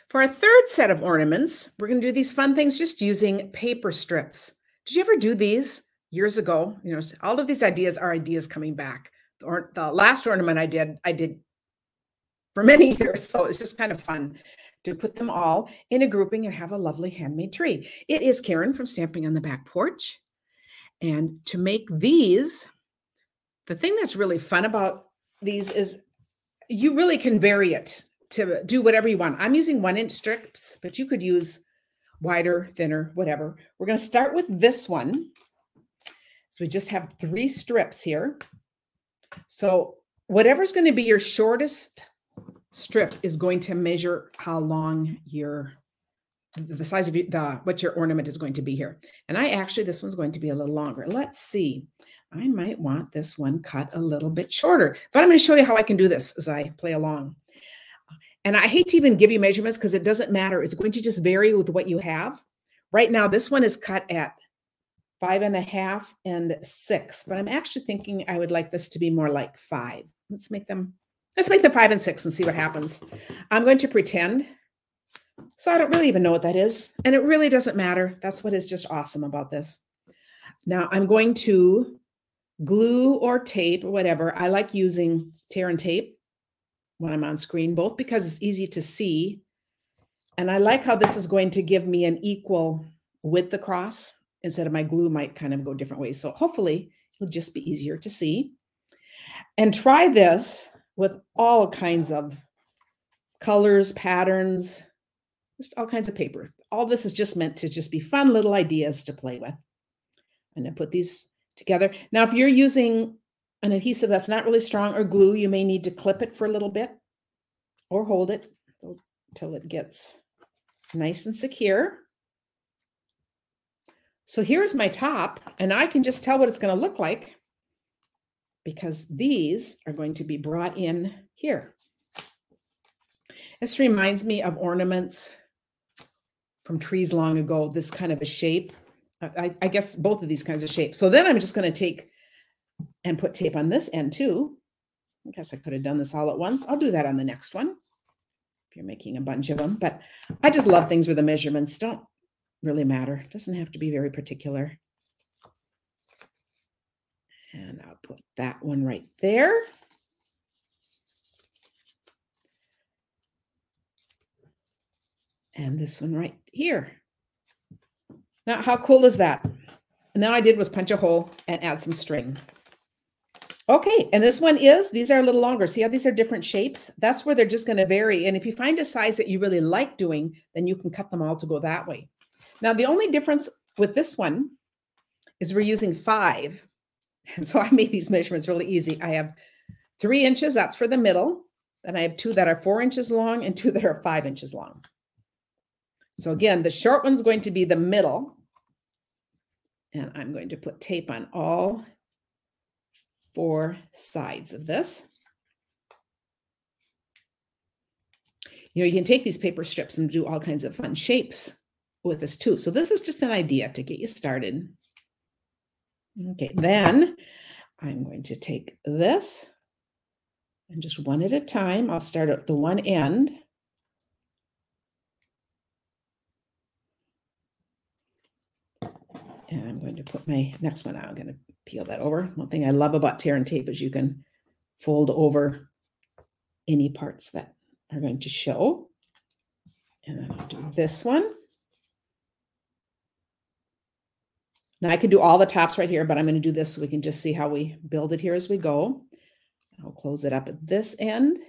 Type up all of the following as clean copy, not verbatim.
For our third set of ornaments, we're going to do these fun things just using paper strips. Did you ever do these years ago? You know, all of these ideas are ideas coming back. The last ornament I did for many years, so it's just kind of fun to put them all in a grouping and have a lovely handmade tree. It is Karen from Stamping on the Back Porch. And to make these, the thing that's really fun about these is you really can vary it to do whatever you want. I'm using 1-inch strips, but you could use wider, thinner, whatever. We're going to start with this one. So we just have 3 strips here. So whatever's going to be your shortest strip is going to measure how long the size of what your ornament is going to be here. And this one's going to be a little longer. Let's see. I might want this one cut a little bit shorter, but I'm going to show you how I can do this as I play along. And I hate to even give you measurements because it doesn't matter. It's going to just vary with what you have. Right now, this one is cut at 5.5 and 6, but I'm actually thinking I would like this to be more like 5. Let's make them 5 and 6 and see what happens. I'm going to pretend. So I don't really even know what that is. And it really doesn't matter. That's what is just awesome about this. Now I'm going to glue or tape or whatever. I like using tear and tape when I'm on screen, both because it's easy to see. And I like how this is going to give me an equal width across instead of my glue might kind of go different ways. So hopefully it'll just be easier to see. And try this with all kinds of colors, patterns, just all kinds of paper. All this is just meant to just be fun little ideas to play with. I'm going to put these together. Now, if you're using an adhesive that's not really strong or glue, you may need to clip it for a little bit or hold it until it gets nice and secure. So here's my top, and I can just tell what it's going to look like because these are going to be brought in here. This reminds me of ornaments from trees long ago, this kind of a shape. I guess both of these kinds of shapes. So then I'm just going to take and put tape on this end too. I guess I could have done this all at once. I'll do that on the next one if you're making a bunch of them. But I just love things where the measurements don't really matter. It doesn't have to be very particular. And I'll put that one right there. And this one right here. Now, how cool is that? And then all I did was punch a hole and add some string. Okay, and this one these are a little longer. See how these are different shapes? That's where they're just going to vary. And if you find a size that you really like doing, then you can cut them all to go that way. Now, the only difference with this one is we're using 5. And so I made these measurements really easy. I have 3 inches, that's for the middle. Then I have 2 that are 4 inches long and 2 that are 5 inches long. So again, the short one's going to be the middle. And I'm going to put tape on all 4 sides of this. You know, you can take these paper strips and do all kinds of fun shapes with this too. So this is just an idea to get you started. Okay, then I'm going to take this and just one at a time. I'll start at the one end. And I'm going to put my next one out. I'm going to peel that over. One thing I love about tear and tape is you can fold over any parts that are going to show. And then I'll do this one. Now I could do all the tops right here, but I'm going to do this so we can just see how we build it here as we go. I'll close it up at this end.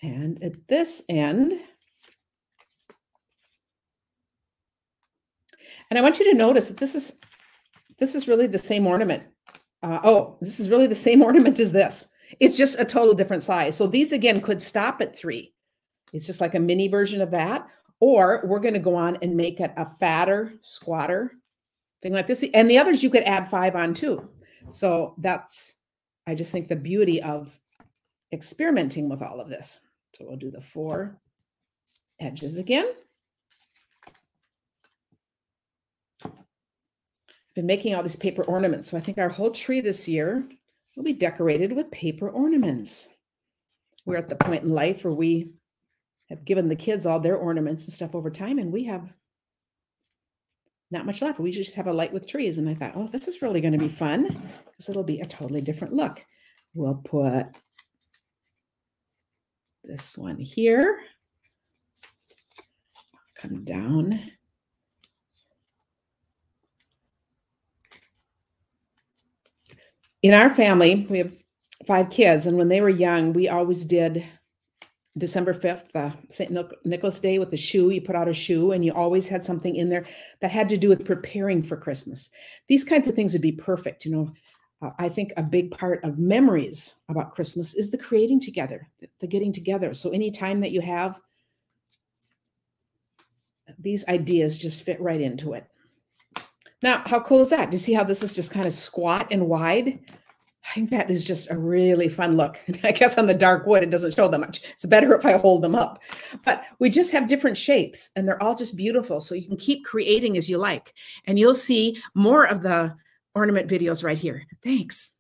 And at this end. And I want you to notice that this is really the same ornament. This is really the same ornament as this. It's just a total different size. So these, again, could stop at 3. It's just like a mini version of that. Or we're going to go on and make it a fatter, squatter thing like this. And the others you could add 5 on too. So that's, I just think, the beauty of experimenting with all of this. So we'll do the 4 edges again. Been making all these paper ornaments. So I think our whole tree this year will be decorated with paper ornaments. we're at the point in life where we have given the kids all their ornaments and stuff over time, and we have not much left. We just have a light with trees. And I thought, oh, this is really going to be fun because it'll be a totally different look. We'll put this one here. Come down. In our family, we have 5 kids, and when they were young, we always did December 5th, St. Nicholas Day with the shoe. You put out a shoe, and you always had something in there that had to do with preparing for Christmas. These kinds of things would be perfect. You know, I think a big part of memories about Christmas is the creating together, the getting together. So anytime that you have, these ideas just fit right into it. Now, how cool is that? Do you see how this is just kind of squat and wide? I think that is just a really fun look. I guess on the dark wood, it doesn't show them much. It's better if I hold them up. But we just have different shapes, and they're all just beautiful. So you can keep creating as you like. And you'll see more of the ornament videos right here. Thanks.